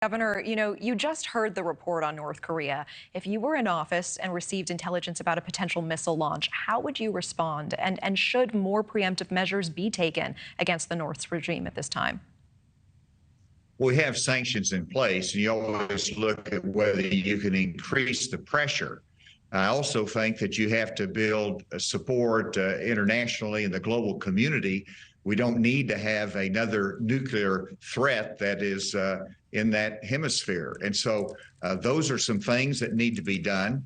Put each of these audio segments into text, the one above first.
Governor, you just heard the report on North Korea. If you were in office and received intelligence about a potential missile launch, how would you respond? And should more preemptive measures be taken against the North's regime at this time? We have sanctions in place, and you always look at whether you can increase the pressure. I also think that you have to build support internationally in the global community. We don't need to have another nuclear threat that is in that hemisphere. And so those are some things that need to be done.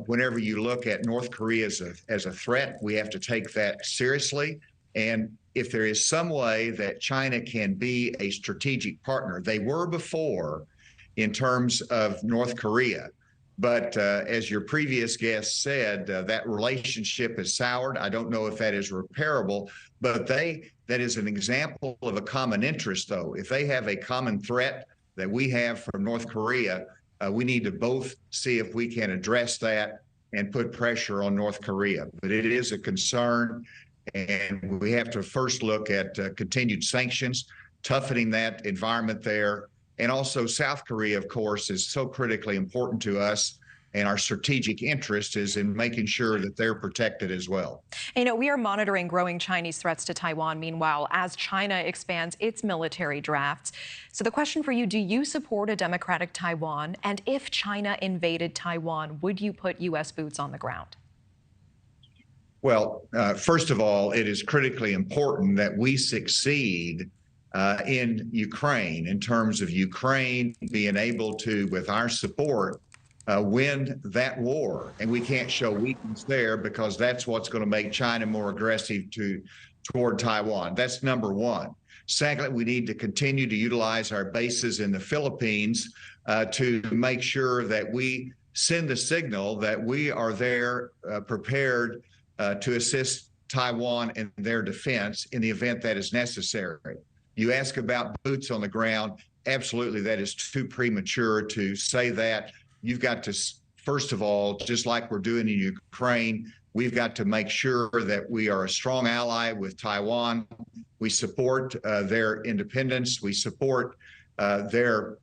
Whenever you look at North Korea as a threat, we have to take that seriously. And if there is some way that China can be a strategic partner, they were before in terms of North Korea. But as your previous guest said, that relationship is soured. I don't know if that is repairable, but that is an example of a common interest, though. If they have a common threat that we have from North Korea, we need to both see if we can address that and put pressure on North Korea. But it is a concern, and we have to first look at continued sanctions, toughening that environment there. And also South Korea, of course, is so critically important to us, and our strategic interest is in making sure that they're protected as well. We are monitoring growing Chinese threats to Taiwan, meanwhile, as China expands its military drafts. So the question for you, do you support a democratic Taiwan? And if China invaded Taiwan, would you put U.S. boots on the ground? Well, first of all, it is critically important that we succeed in Ukraine, in terms of Ukraine being able to, with our support, win that war. And we can't show weakness there, because that's what's going to make China more aggressive toward Taiwan. That's number one. Secondly, we need to continue to utilize our bases in the Philippines to make sure that we send the signal that we are there prepared to assist Taiwan in their defense in the event that is necessary. You ask about boots on the ground. Absolutely, that is too premature to say that. You've got to, first of all, just like we're doing in Ukraine, we've got to make sure that we are a strong ally with Taiwan. We support their independence. We support their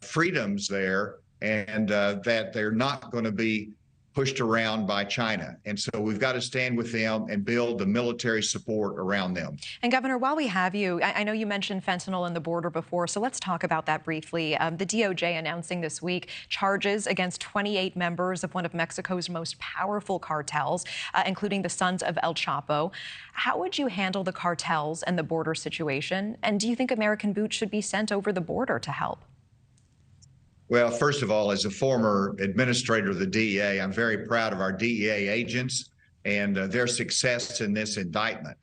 freedoms there, and that they're not going to be pushed around by China. And so we've got to stand with them and build the military support around them. And Governor, while we have you, I know you mentioned fentanyl and the border before, so let's talk about that briefly. The DOJ announcing this week charges against 28 members of one of Mexico's most powerful cartels, including the sons of El Chapo. How would you handle the cartels and the border situation? And do you think American boots should be sent over the border to help? Well, first of all, as a former administrator of the DEA, I'm very proud of our DEA agents and their success in this indictment.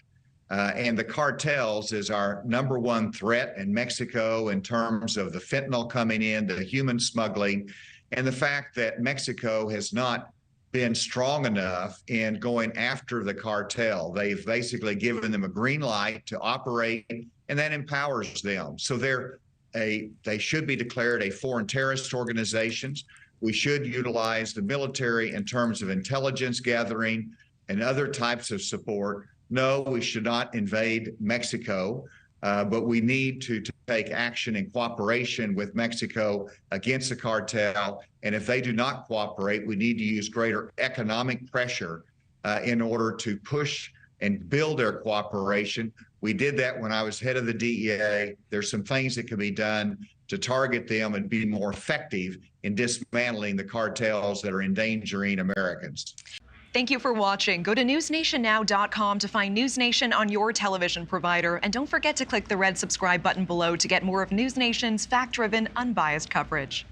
And the cartels is our number one threat in Mexico in terms of the fentanyl coming in, the human smuggling, and the fact that Mexico has not been strong enough in going after the cartel. They've basically given them a green light to operate, and that empowers them. So they should be declared a foreign terrorist organizations. We should utilize the military in terms of intelligence gathering and other types of support. No, we should not invade Mexico, but we need to take action in cooperation with Mexico against the cartel. And if they do not cooperate, we need to use greater economic pressure in order to push and build their cooperation. We did that when I was head of the DEA. There's some things that can be done to target them and be more effective in dismantling the cartels that are endangering Americans. Thank you for watching. Go to newsnationnow.com to find NewsNation on your television provider. And don't forget to click the red subscribe button below to get more of NewsNation's fact-driven, unbiased coverage.